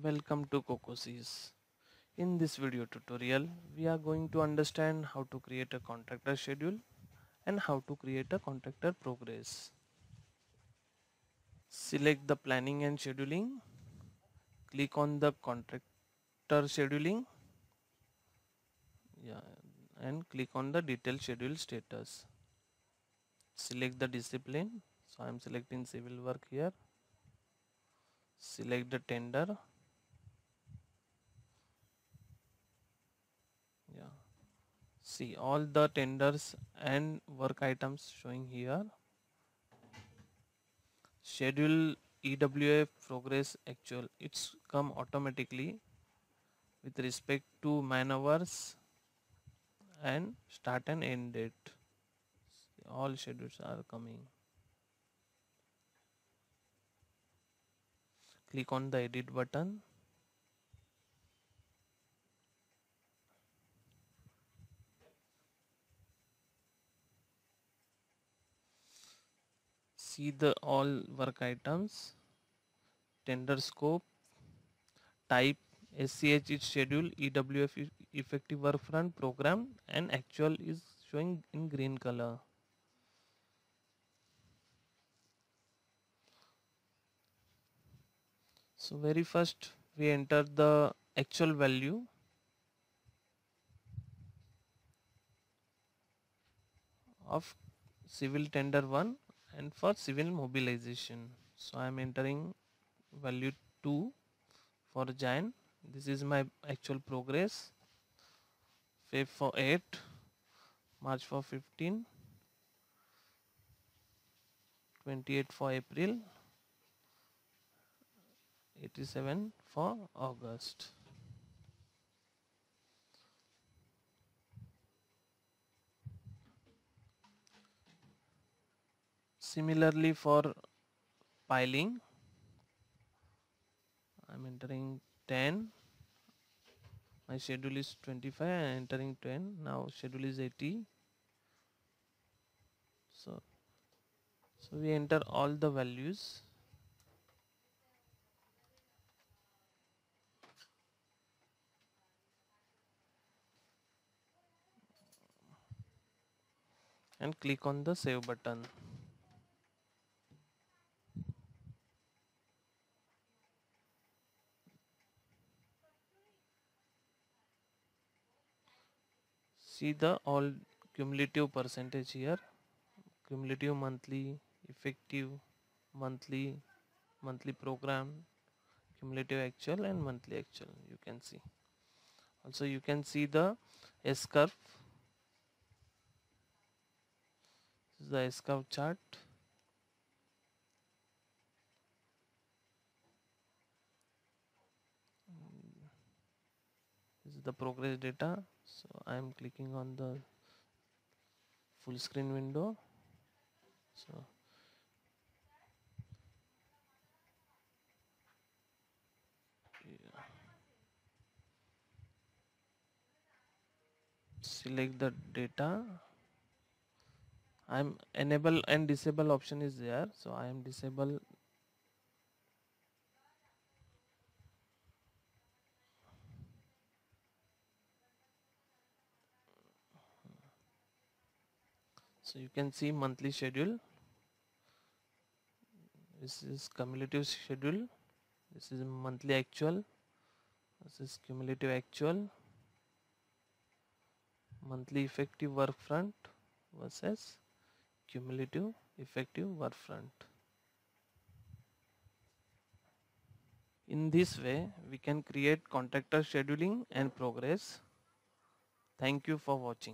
Welcome to COCOSYS. In this video tutorial, we are going to understand how to create a contractor schedule and how to create a contractor progress. Select the planning and scheduling. Click on the contractor scheduling. And click on the detailed schedule status. Select the discipline. So I am selecting civil work here. Select the tender. See all the tenders and work items showing here. Schedule EWF progress actual. It's come automatically with respect to man hours and start and end date. All schedules are coming. Click on the edit button. See the all work items, tender scope, type SCH is schedule, EWF is effective work front program, and actual is showing in green color. So very first we enter the actual value of civil tender 1 and for civil mobilization. So I am entering value 2 for Jan. This is my actual progress. Feb for 8, March for 15, 28 for April, 87 for August. Similarly for piling, I am entering 10. My schedule is 25. I am entering 10. Now schedule is 80. So we enter all the values. And click on the save button. See the all cumulative percentage here, cumulative monthly, effective monthly, monthly program, cumulative actual and monthly actual. You can see. Also you can see the S curve. This is the S curve chart. This is the progress data. So I am clicking on the full screen window. So select the data. I am enable and disable option is there. So I am disable. So you can see monthly schedule. This is cumulative schedule. This is monthly actual. This is cumulative actual. Monthly effective work front versus cumulative effective work front. In this way, we can create contractor scheduling and progress. Thank you for watching.